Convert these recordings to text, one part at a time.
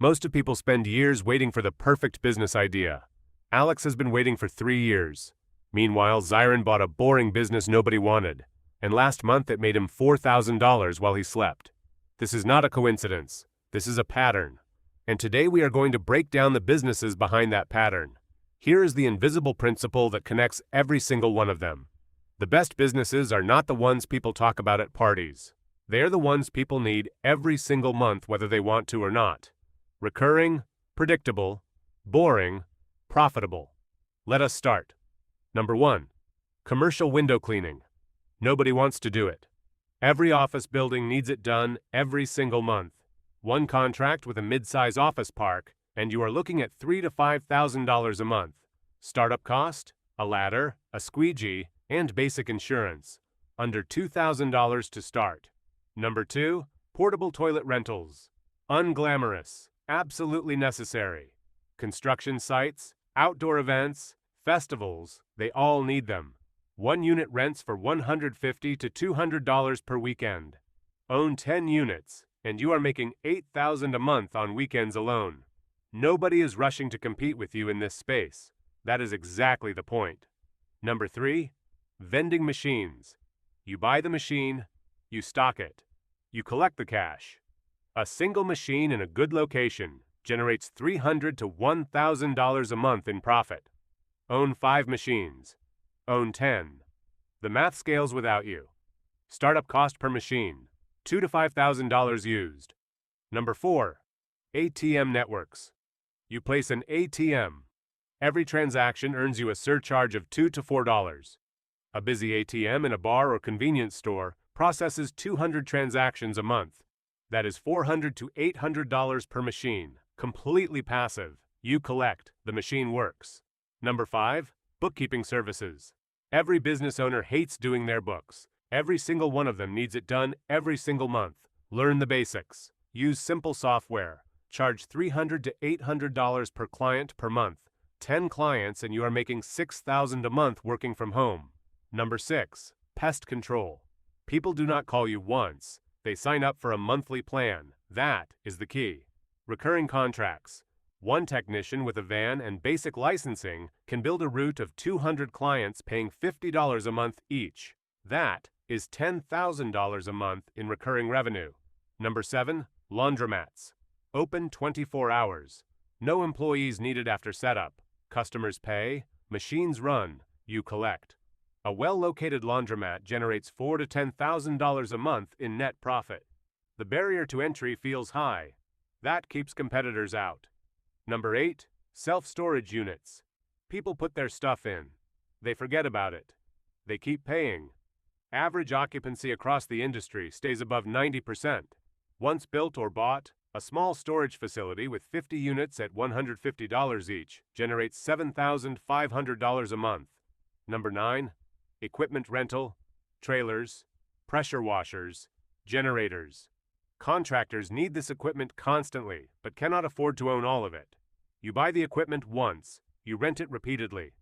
Most of people spend years waiting for the perfect business idea. Alex has been waiting for 3 years. Meanwhile, Zyron bought a boring business nobody wanted, and last month it made him $4,000 while he slept. This is not a coincidence. This is a pattern. And today we are going to break down the businesses behind that pattern. Here is the invisible principle that connects every single one of them. The best businesses are not the ones people talk about at parties. They are the ones people need every single month whether they want to or not. Recurring, predictable, boring, profitable. Let us start. Number 1. Commercial window cleaning. Nobody wants to do it. Every office building needs it done every single month. One contract with a mid-size office park, and you are looking at $3,000 to $5,000 a month. Startup cost, a ladder, a squeegee, and basic insurance. Under $2,000 to start. Number 2. Portable toilet rentals. Unglamorous, absolutely necessary. Construction sites, outdoor events, festivals, they all need them. One unit rents for $150 to $200 per weekend. Own 10 units, and you are making $8,000 a month on weekends alone. Nobody is rushing to compete with you in this space. That is exactly the point. Number 3. Vending machines. You buy the machine, you stock it, you collect the cash. A single machine in a good location generates $300 to $1,000 a month in profit. Own 5 machines. Own 10. The math scales without you. Startup cost per machine, $2,000 to $5,000 used. Number 4. ATM networks. You place an ATM. Every transaction earns you a surcharge of $2 to $4. A busy ATM in a bar or convenience store processes 200 transactions a month. That is $400 to $800 per machine. Completely passive. You collect. The machine works. Number 5. Bookkeeping services. Every business owner hates doing their books. Every single one of them needs it done every single month. Learn the basics. Use simple software. Charge $300 to $800 per client per month. 10 clients and you are making $6,000 a month working from home. Number 6. Pest control. People do not call you once. They sign up for a monthly plan. That is the key. Recurring contracts. One technician with a van and basic licensing can build a route of 200 clients paying $50 a month each. That is $10,000 a month in recurring revenue. Number 7. Laundromats. Open 24 hours. No employees needed after setup. Customers pay, machines run, you collect. A well-located laundromat generates $4,000 to $10,000 a month in net profit. The barrier to entry feels high. That keeps competitors out. Number 8. Self-storage units. People put their stuff in. They forget about it. They keep paying. Average occupancy across the industry stays above 90%. Once built or bought, a small storage facility with 50 units at $150 each generates $7,500 a month. Number 9. Equipment rental, trailers, pressure washers, generators. Contractors need this equipment constantly, but cannot afford to own all of it. You buy the equipment once, you rent it repeatedly.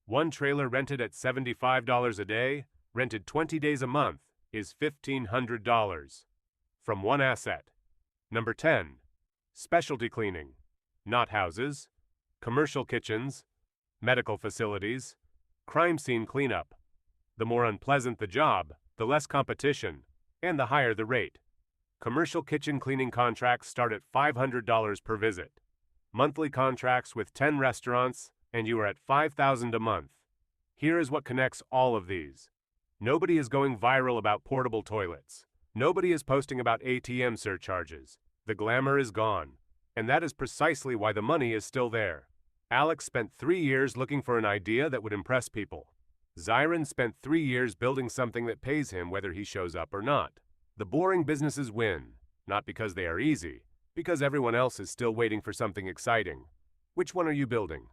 One trailer rented at $75 a day, rented 20 days a month, is $1,500 from one asset. Number 10. Specialty cleaning. Not houses, commercial kitchens, medical facilities, crime scene cleanup. The more unpleasant the job, the less competition, and the higher the rate. Commercial kitchen cleaning contracts start at $500 per visit. Monthly contracts with 10 restaurants, and you are at $5,000 a month. Here is what connects all of these. Nobody is going viral about portable toilets. Nobody is posting about ATM surcharges. The glamour is gone, and that is precisely why the money is still there. Alex spent 3 years looking for an idea that would impress people. Zyron spent 3 years building something that pays him whether he shows up or not. The boring businesses win, not because they are easy, because everyone else is still waiting for something exciting. Which one are you building?